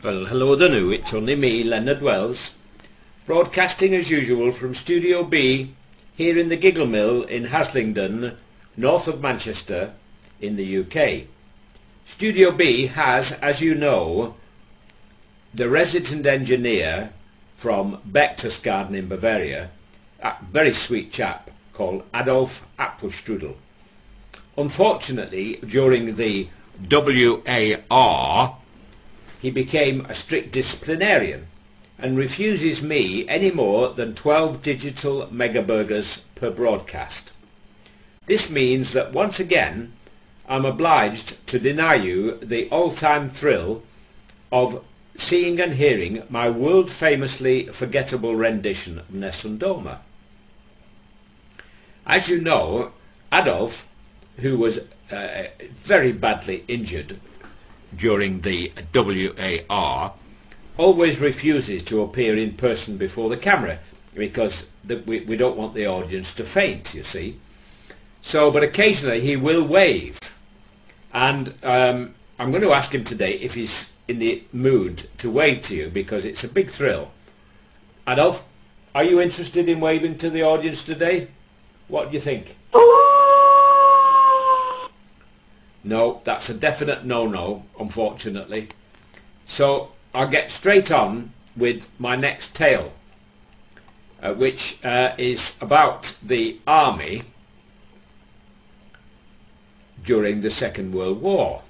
Well, hello there now, it's only me, Leonard Wells, broadcasting as usual from Studio B here in the Giggle Mill in Haslingden, north of Manchester in the UK. Studio B has, as you know, the resident engineer from Berchtesgaden in Bavaria, a very sweet chap called Adolf Apfelstrudel. Unfortunately, during the WAR, he became a strict disciplinarian and refuses me any more than 12 digital megaburgers per broadcast. This means that once again I'm obliged to deny you the all-time thrill of seeing and hearing my world-famously forgettable rendition of Nessun Dorma. As you know, Adolf, who was very badly injured during the WAR, always refuses to appear in person before the camera because we don't want the audience to faint, you see. So, but occasionally he will wave, and I'm going to ask him today if he's in the mood to wave to you, because it's a big thrill. Adolf, are you interested in waving to the audience today? What do you think? No, that's a definite no-no, unfortunately. So I'll get straight on with my next tale, which is about the army during the Second World War.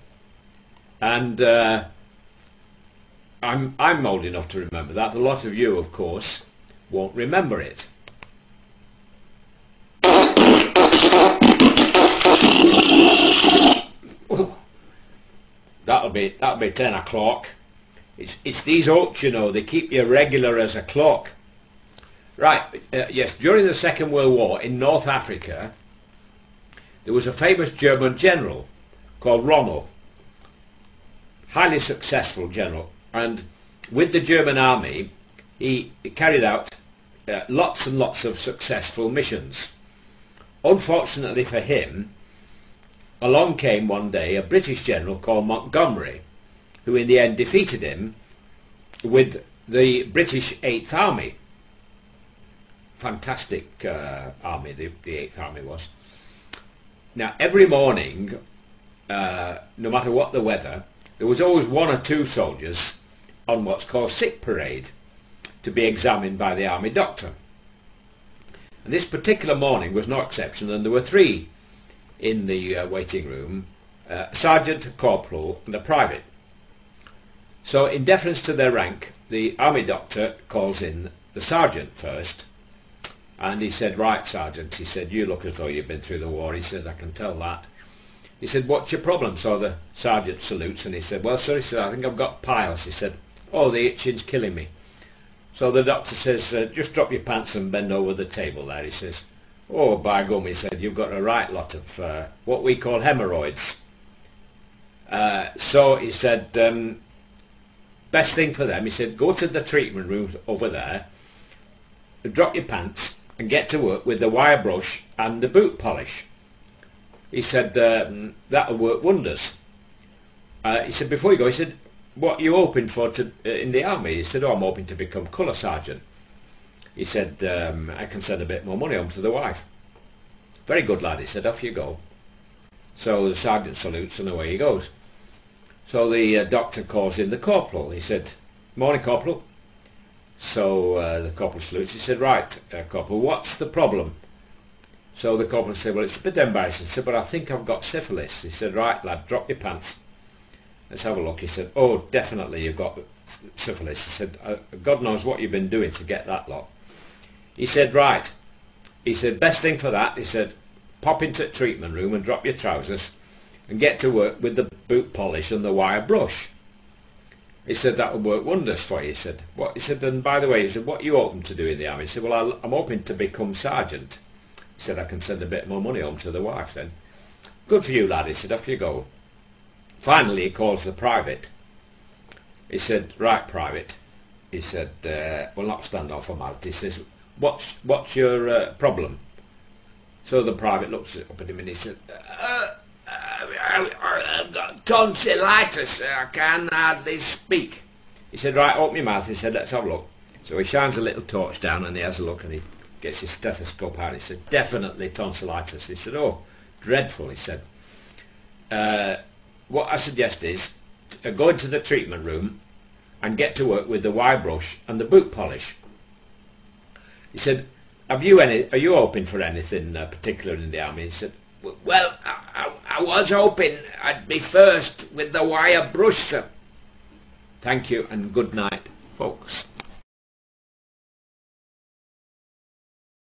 And I'm old enough to remember that. A lot of you, of course, won't remember it. That'll be 10 o'clock. It's these oats, you know, they keep you regular as a clock. Right, yes, during the Second World War in North Africa, there was a famous German general called Rommel, highly successful general, and with the German army he carried out lots and lots of successful missions. Unfortunately for him, along came one day a British general called Montgomery, who in the end defeated him with the British 8th Army. Fantastic army, the 8th Army was. Now, every morning, no matter what the weather, there was always one or two soldiers on what's called sick parade to be examined by the army doctor. And this particular morning was no exception, and there were three in the waiting room, a sergeant, a corporal and a private. So in deference to their rank, the army doctor calls in the sergeant first, and he said, "Right, sergeant," he said, "you look as though you've been through the war." He said, "I can tell that." He said, "What's your problem?" So the sergeant salutes and he said, "Well, sir," he said, "I think I've got piles." He said, "Oh, the itching's killing me." So the doctor says, "Just drop your pants and bend over the table there." He says, "Oh, by gum," he said, "you've got a right lot of what we call hemorrhoids." So he said, best thing for them, he said, "Go to the treatment room over there, drop your pants and get to work with the wire brush and the boot polish." He said, "That'll work wonders." He said, "Before you go," he said, "what are you hoping for in the army?" He said, "Oh, I'm hoping to become colour sergeant." He said, "I can send a bit more money home to the wife." "Very good, lad," he said, "off you go." So the sergeant salutes and away he goes. So the doctor calls in the corporal. He said, "Morning, corporal." So the corporal salutes. He said, "Right, corporal, what's the problem?" So the corporal said, "Well, it's a bit embarrassing." He said, "But I think I've got syphilis." He said, "Right, lad, drop your pants. Let's have a look." He said, "Oh, definitely you've got syphilis." He said, "God knows what you've been doing to get that lot." He said, "Right." He said, "Best thing for that," he said, "pop into the treatment room and drop your trousers and get to work with the boot polish and the wire brush." He said, "That will work wonders for you." He said, "What?" He said, "And by the way," he said, "what are you hoping to do in the army?" He said, "Well, I'm hoping to become sergeant." He said, "I can send a bit more money home to the wife then." "Good for you, lad," he said, "off you go." Finally he calls the private. He said, "Right, private," he said, "we'll not stand on formality." He says, what's your problem?" So the private looks up at him and he said, "I've got tonsillitis, I can hardly speak." He said, right, open your mouth. He said, let's have a look. So he shines a little torch down and he has a look and he gets his stethoscope out. He said, definitely tonsillitis. He said, oh, dreadful. He said, what I suggest is go into the treatment room and get to work with the wire brush and the boot polish. He said, are you hoping for anything particular in the army? He said, well, I was hoping I'd be first with the wire brush, sir. Thank you and good night, folks.